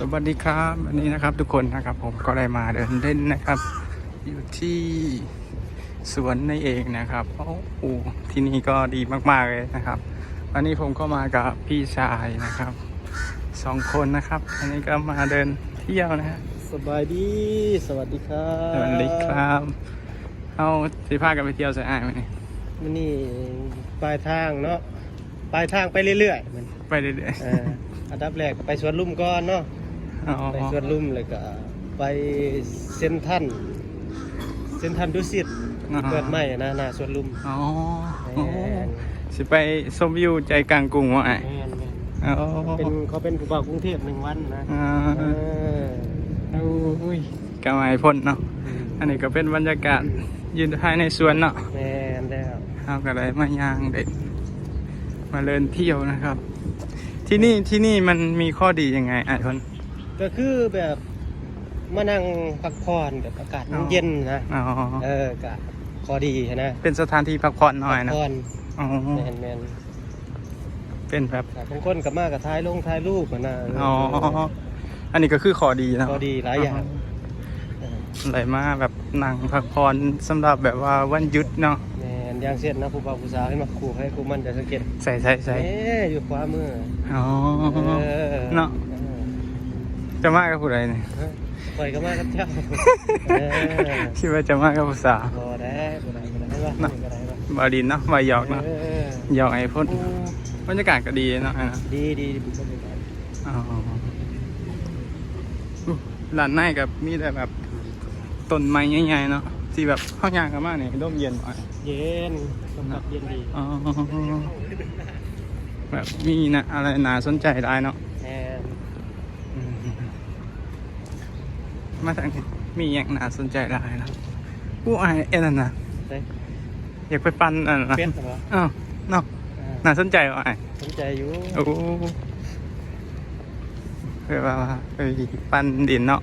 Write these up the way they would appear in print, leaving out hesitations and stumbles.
สวัสดีครับวันนี้นะครับทุกคนนะครับผมก็ได้มาเดินเล่นนะครับอยู่ที่สวนนี่เองนะครับโอ้โหที่นี่ก็ดีมากๆเลยนะครับวันนี้ผมก็มากับพี่ชายนะครับ2 คนนะครับอันนี้ก็มาเดินเที่ยวนะฮะ สบายดีสวัสดีครับ สวัสดีครับเอาสิพากันไปเที่ยวสายอ้ายไหมเนี่ย มันนี่ปลายทางเนาะปลายทางไปเรื่อยๆมัน ไปเรื่อย อันดับแรกไปสวนลุ่มก่อนเนาะ ๆอ๋อ ไปสวนลุ่มเลยก็ไปเซ็นทรัลดุสิตเปิดใหม่นะหน้าสวนลุ่ม อ๋อ แม่น สิไปชมวิวใจกลางกรุงวะไอ้ แม่น อ๋อ เขาเป็นผู้บ่าวกรุงเทพ1 วันนะ อ่า เออ อุ้ยกำไม้พ่นเนาะอันนี้ก็เป็นบรรยากาศยืนภายในสวนเนาะ แม่นแล้ว เอากระไรมาย่างเด็กมาเดินเที่ยวนะครับ ที่นี่มันมีข้อดียังไงไอ้พ่น ก็คือแบบมานั่งพักผ่อนแบบอากาศมันเย็นนะ อ๋อ ก็พอดีนะ เป็นสถานที่พักผ่อนหน่อยนะ พักผ่อน อ๋อ แมน เป็นแบบ บางคนกับมากับถ่ายรูปอะนะ อ๋ออันนี้ก็คือข้อดีนะ พอดีหลายอย่าง อะไรมาแบบนั่งพักผ่อนสำหรับแบบว่าวันหยุดเนาะ แมนอย่างเช่นนะผู้บ่าวผู้สาวให้มาขู่ให้คู่มันจะสังเกต ใส่ อยู่ขวามือ อ๋อ เนาะ เออ จะมากับผู้ใดเนี่ย ปล่อยก็มากับเจ้าเออ คิดว่าจะมากับผู้สาว บ่ได้ป่ะ เนาะ บ่ได้ป่ะ บาดินเนาะบาหยอกเนาะ เออ หยอกไอ้พ่นบรรยากาศก็ดีเนาะไอ้เนาะ ดีบุคคลเป็นไง อ๋อร้านในกับมีแต่แบบต้นไม้ใหญ่ๆเนาะที่แบบข้าวยางกันมากเนี่ยร่มเย็นหน่อย เย็นสำหรับเย็นดี อ๋อแบบมีนะอะไรน่าสนใจได้เนาะ แมน อืมมาทางนี้มีอย่างน่าสนใจได้นะกู้ไอเอ็นนนะ ได้ อยากไปปั่นอันนั้นนะ เป็นเหรอ อ้าวเนาะน่าสนใจว่ะไอ สนใจอยู่ โอ้เพื่อว่าไปปั่นดินเนาะ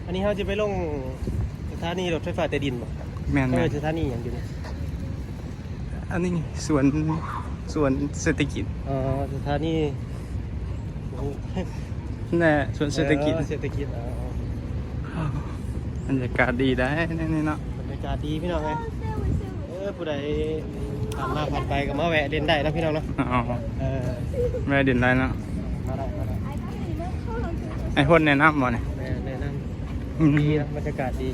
อันนี้เขาจะไปลงสถานีรถไฟฟ้าใต้ดินบ่ แม่น เขา แม่ เป็น นสถานีอย่างอยู่เนี่ย อันนี้สวนเศรษฐกิจ อ๋อสถานีโอ้โห แน่สวนเศรษฐกิจ เศรษฐกิจอ๋อบ รรยากาศดีได้นี่เนาะ บรรยากาศดีพี่น้องไงผู้ใดผ่านไปก็มาแวะเล่นได้นะพี่น้องเนาะ อ๋อ เออ แม่ดินได้เนาะ มาได้ ไอ้พ่นแนะนำบ่เนี่ย แนะน อืม ำดีนะบรรยากาศดี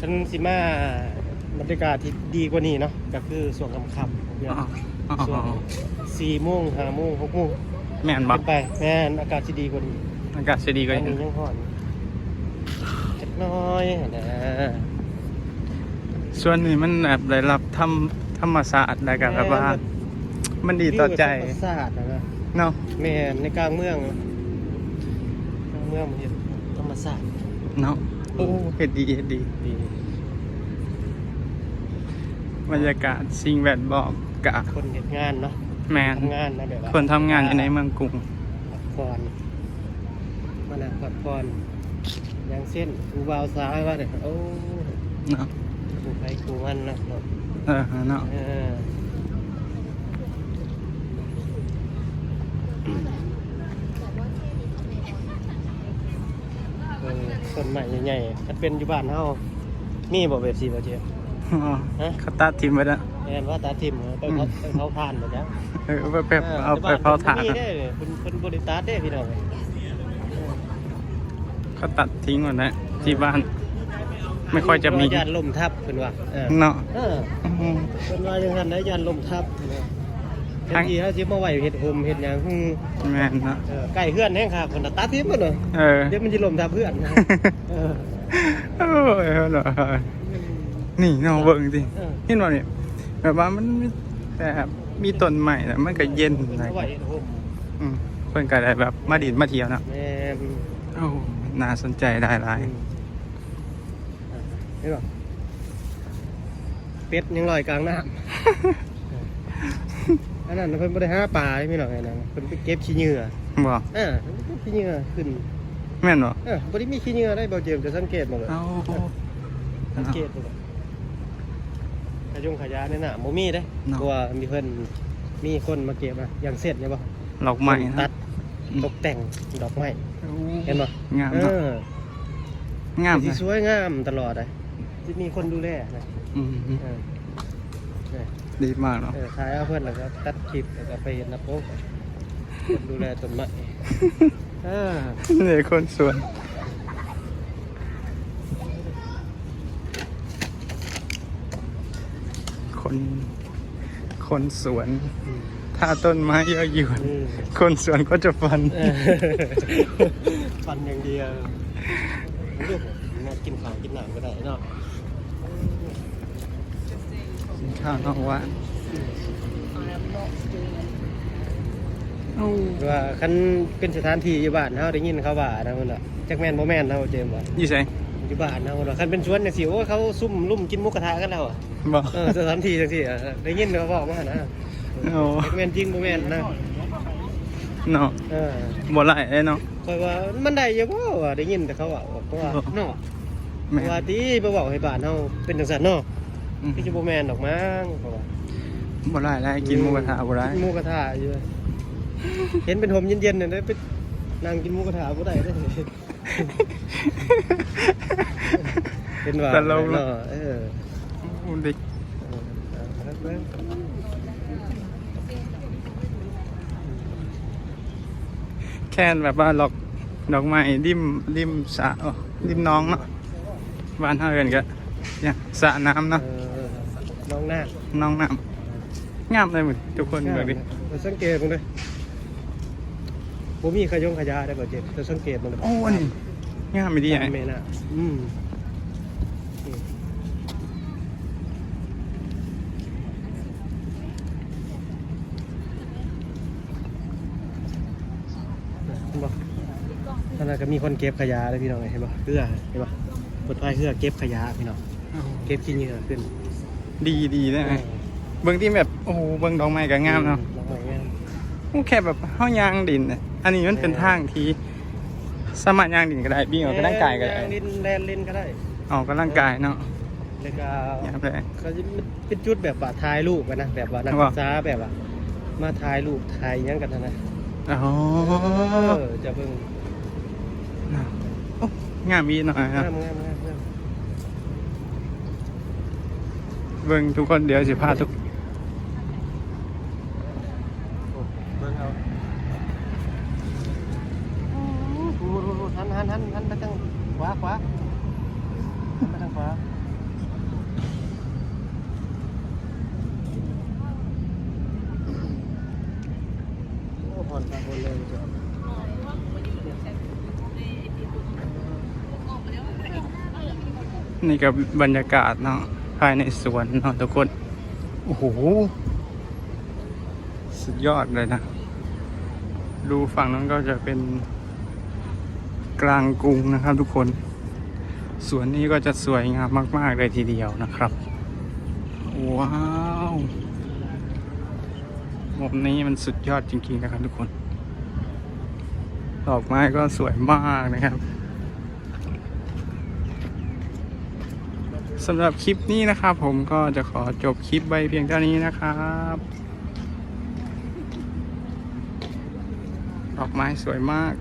ฉันสิมาบรรยากาศที่ดีกว่านี้เนาะก็คือส่วนค่ำๆพี่น้ อ๋ อ อง อ๋อ ส่วน4 โมง 5 โมง 6 โมง แม่นบ่ ขึ้นไปแม่นอากาศจะดีกว่านี้ อากาศจะดีกว่า อัน นี้ นี้ยังห่อนจักหน้อยนะ ส่วนนี้มันแบบได้รับธรรมศาสตร์ได้กับแบบว่า มันดีต่อใจ วิวธรรมศาสตร์นะ เนาะ แม่นในกลางเมืองมันเห็นธรรมศาสตร์ เนาะโอ้เฮ็ดดี ดี บรรยากาศสิ่งแวดล้อมกะ คนเห็นงานเนาะ แมน ทำงานนะแบบว่า คนทำงานอยู่ในเมืองกรุง พักผ่อนมานั่งพักผ่อนอย่างเช่นครูบาวสาวว่าเนี่ยโอ้ เนาะ ครูใครครูมันนะเนาะ เนาะ เออต้นใหม่ใหญ่ๆถ้าเป็นอยู่บ้านเฮามีบ่แบบสีบ่เจียว เขาตัดทิมไปแล้ว แม่นว่าตาทิ่มไปเขาผ่านหมดแล้ว ไปเอาไปเผาถ่าน นี่เด้เป็นบริษัทเด้พี่น้อง เขาตัดทิ้งหมดแล้วที่บ้าน ไม่ค่อยจะมี ยานลมทับเพิ่นว่าเนาะ เพิ่นว่าจังซั่นได้ยานลมทับบางทีเฮาสิมาไว้เฮ็ดโฮมเฮ็ดหยัง แม่นเนาะ ใกล้เฮือนแฮงค่ะเพิ่นตัดทิ่มเพิ่นเนาะ เดี๋ยวมันสิลมทับเฮือนโอ้ยเนาะนี่เนาะเบิ่งสิเห็นบ่เนี่ยแบบว่ามันแบบมีต้นใหม่แล้วมันก็เย็น เพิ่น นะ เอาไว้เฮ็ดโฮม เพิ่นก็ได้แบบมาดินมาเที่ยวเนาะ แม่น โอ้น่าสนใจได้หลาย เห็นบ่เป็ดยังลอยกลางน้ำอันนั้นเพิ่นบ่ได้หาปลาพี่น้องไงนะเพิ่นไปเก็บขี้เหงื่อ บ่ เก็บขี้เหงื่อขึ้น แม่นบ่ บ่ได้มีขี้เหงื่อได้บ่เจมส์จะสังเกตบ่เลย เอ้า สังเกตบ่ขยงขยะเนี่ยน่ะบ่มีเด้เพราะว่ามีเพิ่นมีคนมาเก็บอย่างเสร็จเนี่ยบ่ หลอกใหม่นะ ตัด ตกแต่งดอกไม้ โอ้ เห็นบ่ งาม เอ เนาะ อง าม สิ นะ สวยงามตลอดเลยที่มีคนดูแลนะ อืม เออเออ ดีมากเนาะ ถ่ายเอาเพื่อนแล้วก็ตัดคลิปแล้วก็ไปเห็นนะโป๊กคนดูแลต้นไม้เออ นี่คนสวนคนสวน ถ้าต้นไม้เยอะหยวน อืม คนสวนก็จะฟัน เออฟันอย่างเดียวลูกมากินข้าวกินหนังก็ได้เนาะ กินข้าวนอกว่านโอ้ ว่าคันเป็นสถานที่อยู่บ้านเฮาได้ยินเขาว่านะมันล่ะจักแม่นบ่แม่นเฮาเจมส์ว่า ยี่ใส่ อยู่บ้านเฮาว่าคันเป็นสวนจังซี่โอ้เขาซุ่มลุ่มกินหมูกระทะกันแล้วอ่ะ บอก สถานที่จังซี่ได้ยินเขาบอกมานะ โอ้ จักแม่นจริงบ่แม่นนะ เนาะ เออ บ่ไหลเลยเนาะ ค่อยว่ามันได้อยู่บ่ว่าได้ยินแต่เขาว่าเพราะว่าเนาะ แม่ ว่าติบ่เว้าให้บ้านเฮาเป็นจังซั่นเนาะ อืม คือสิบ่แม่นดอกมั้งเพราะว่า บ่ไหลแล้วกินหมูกระทะบ่ได้ กินหมูกระทะอยู่เห็นเป็นหมเย็นๆเนี่ยไปนั่งกินหมูกระทะบ่ได้เด้อเป็นว่า ตลก เนาะเออ โอ้เด็กแค่นแบบว่าหลอกดอกไม้ริมสระริมน้องเนาะบ้านเฮาเอิ้นก็เนี่ยสระน้ำเนาะ น้องหน้า น้องน้ำงามเลยหมดทุกคนเบิ่งดิ เราสังเกตมันเลยผมมีขยงขยะได้บ่เจ็บจะสังเกตมันเลย โอ้นี่งามไม่ดีไง แม่น่ะบอกขณะก็มีคนเก็บขยะเลยพี่น้องเห็นป่ะเพื่อเห็นป่ะกดพายเพื่อเก็บขยะพี่น้องเก็บขี้เหงื่อขึ้น ดีได้ไงเบิ่งที่แบบโอ้โหเบิ่งดอกไม้ก็งามเนาะ ดอกไม้งาม โอ้แค่แบบเฮายางดินน่ะอันนี้มันเป็นทางที่สามารถยางดินก็ได้วิ่งออกกำลังกายก็ได้ ลินแลนลินก็ได้ ออกกำลังกายเนาะ แล้วก็ ยามเลย เขาจะเป็นจุดแบบว่าถ่ายรูปกันนะแบบว่านักศึกษาแบบว่ามาถ่ายรูปถ่ายหยังกันนะ อ๋อ จะเบิ่ง โอ้งามอีหน่อย งา นะ มงามงามงาม เบิ่งทุกคนเดี๋ยวสิพาทุก โอ้เบิ่งเอาหันไปทางขวาหันไปทางขวาโอ้ผ่อนตาคนเลยจ้ะ นี่กับบรรยากาศเนาะภายในสวนเนาะทุกคนโอ้โหสุดยอดเลยนะดูฝั่งนั้นก็จะเป็นกลางกรุงนะครับทุกคนสวนนี้ก็จะสวยงามมากๆเลยทีเดียวนะครับว้าวมุมนี้มันสุดยอดจริงๆนะครับทุกคนดอกไม้ก็สวยมากนะครับสำหรับคลิปนี้นะครับผมก็จะขอจบคลิปไว้เพียงเท่านี้นะครับดอกไม้สวยมาก